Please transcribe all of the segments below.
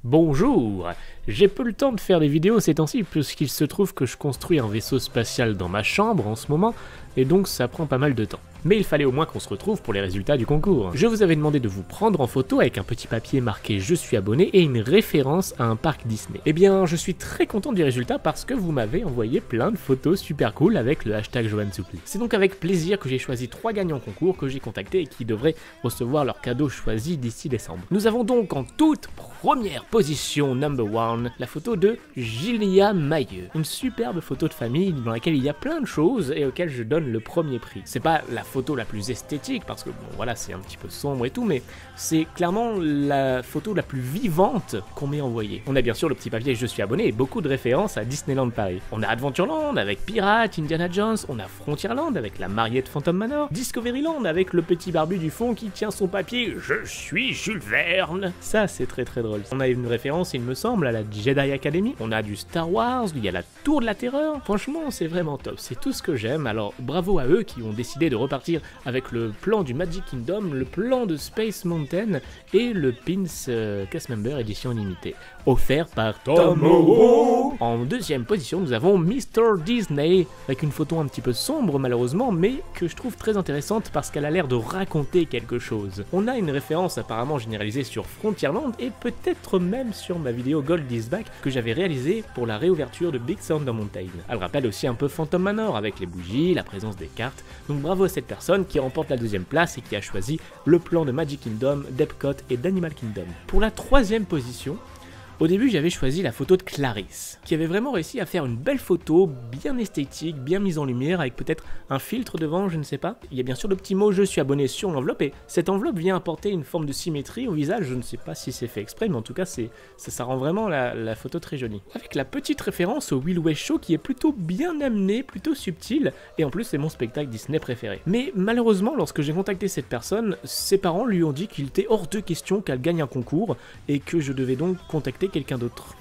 Bonjour! J'ai peu le temps de faire des vidéos ces temps-ci puisqu'il se trouve que je construis un vaisseau spatial dans ma chambre en ce moment et donc ça prend pas mal de temps. Mais il fallait au moins qu'on se retrouve pour les résultats du concours. Je vous avais demandé de vous prendre en photo avec un petit papier marqué « Je suis abonné » et une référence à un parc Disney. Eh bien, je suis très content du résultat parce que vous m'avez envoyé plein de photos super cool avec le hashtag JohanSoupli. C'est donc avec plaisir que j'ai choisi 3 gagnants concours que j'ai contactés et qui devraient recevoir leur cadeau choisi d'ici décembre. Nous avons donc en toute première position number 1 la photo de Gilia Mailleux. Une superbe photo de famille dans laquelle il y a plein de choses et auquel je donne le premier prix. C'est pas la photo la plus esthétique parce que bon voilà c'est un petit peu sombre et tout, mais c'est clairement la photo la plus vivante qu'on m'ait envoyée. On a bien sûr le petit papier Je suis abonné et beaucoup de références à Disneyland Paris. On a Adventureland avec Pirates, Indiana Jones, on a Frontierland avec la mariée de Phantom Manor, Discoveryland avec le petit barbu du fond qui tient son papier Je suis Jules Verne. Ça c'est très drôle. On a une référence il me semble à la Jedi Academy, on a du Star Wars, il y a la Tour de la Terreur. Franchement c'est vraiment top, c'est tout ce que j'aime. Alors bravo à eux qui ont décidé de repartir avec le plan du Magic Kingdom, le plan de Space Mountain et le Pins Cast Member édition limitée, offert par Tomorrow. En deuxième position, nous avons Mr. Disney, avec une photo un petit peu sombre malheureusement, mais que je trouve très intéressante parce qu'elle a l'air de raconter quelque chose. On a une référence apparemment généralisée sur Frontierland et peut-être même sur ma vidéo Gold is Back que j'avais réalisée pour la réouverture de Big Thunder Mountain. Elle rappelle aussi un peu Phantom Manor avec les bougies, la présence des cartes, donc bravo à cette personne qui remporte la deuxième place et qui a choisi le plan de Magic Kingdom, d'Epcot et d'Animal Kingdom. Pour la troisième position, au début j'avais choisi la photo de Clarisse, qui avait vraiment réussi à faire une belle photo, bien esthétique, bien mise en lumière, avec peut-être un filtre devant, je ne sais pas. Il y a bien sûr le petit mot Je suis abonné sur l'enveloppe, et cette enveloppe vient apporter une forme de symétrie au visage, je ne sais pas si c'est fait exprès, mais en tout cas ça rend vraiment la photo très jolie. Avec la petite référence au Will West Show qui est plutôt bien amené, plutôt subtil, et en plus c'est mon spectacle Disney préféré. Mais malheureusement, lorsque j'ai contacté cette personne, ses parents lui ont dit qu'il était hors de question qu'elle gagne un concours, et que je devais donc contacter quelqu'un d'autre.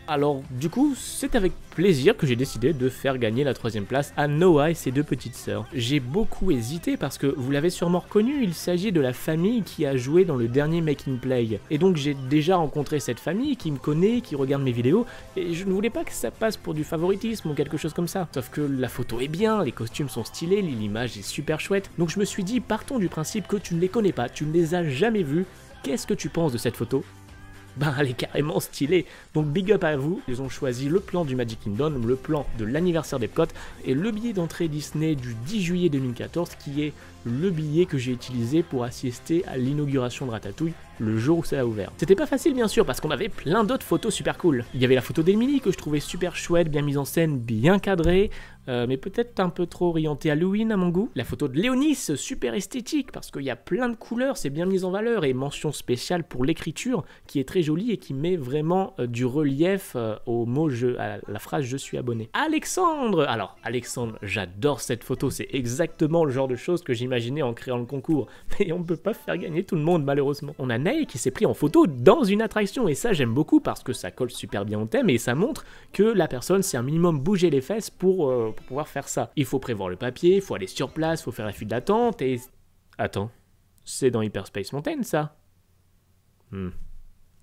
Alors du coup, c'est avec plaisir que j'ai décidé de faire gagner la troisième place à Noah et ses deux petites sœurs. J'ai beaucoup hésité parce que, vous l'avez sûrement reconnu, il s'agit de la famille qui a joué dans le dernier Making Play. Et donc j'ai déjà rencontré cette famille qui me connaît, qui regarde mes vidéos, et je ne voulais pas que ça passe pour du favoritisme ou quelque chose comme ça. Sauf que la photo est bien, les costumes sont stylés, l'image est super chouette, donc je me suis dit, partons du principe que tu ne les connais pas, tu ne les as jamais vus, qu'est-ce que tu penses de cette photo ? Ben elle est carrément stylée, donc big up à vous. Ils ont choisi le plan du Magic Kingdom, le plan de l'anniversaire d'Epcot et le billet d'entrée Disney du 10 juillet 2014 qui est le billet que j'ai utilisé pour assister à l'inauguration de Ratatouille le jour où ça a ouvert. C'était pas facile bien sûr parce qu'on avait plein d'autres photos super cool. Il y avait la photo d'Emily que je trouvais super chouette, bien mise en scène, bien cadrée, mais peut-être un peu trop orientée Halloween à mon goût. La photo de Léonis, super esthétique parce qu'il y a plein de couleurs, c'est bien mis en valeur et mention spéciale pour l'écriture qui est très jolie et qui met vraiment du relief au mot à la phrase je suis abonné. Alexandre, alors Alexandre, j'adore cette photo, c'est exactement le genre de choses que j'imaginais en créant le concours, mais on peut pas faire gagner tout le monde malheureusement. On a Ney qui s'est pris en photo dans une attraction et ça j'aime beaucoup parce que ça colle super bien au thème et ça montre que la personne s'est un minimum bougé les fesses pour pouvoir faire ça. Il faut prévoir le papier, il faut aller sur place, il faut faire la file d'attente et... Attends, c'est dans Hyperspace Mountain ça ?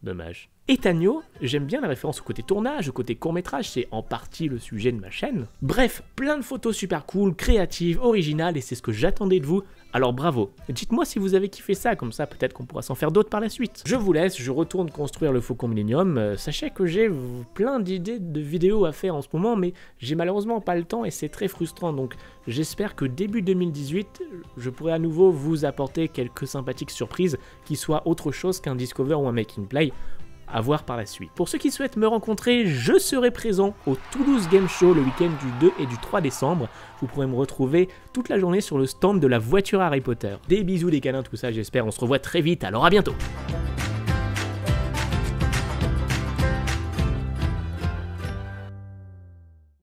Dommage. Et Tagno, j'aime bien la référence au côté tournage, au côté court-métrage, c'est en partie le sujet de ma chaîne. Bref, plein de photos super cool, créatives, originales, et c'est ce que j'attendais de vous, alors bravo. Dites-moi si vous avez kiffé ça, comme ça peut-être qu'on pourra s'en faire d'autres par la suite. Je vous laisse, je retourne construire le Faucon Millenium, sachez que j'ai plein d'idées de vidéos à faire en ce moment, mais j'ai malheureusement pas le temps et c'est très frustrant, donc j'espère que début 2018, je pourrai à nouveau vous apporter quelques sympathiques surprises qui soient autre chose qu'un Discover ou un Making Play. À voir par la suite. Pour ceux qui souhaitent me rencontrer, je serai présent au Toulouse Game Show le week-end du 2 et du 3 décembre. Vous pourrez me retrouver toute la journée sur le stand de la voiture Harry Potter. Des bisous, des câlins, tout ça, j'espère. On se revoit très vite, alors à bientôt.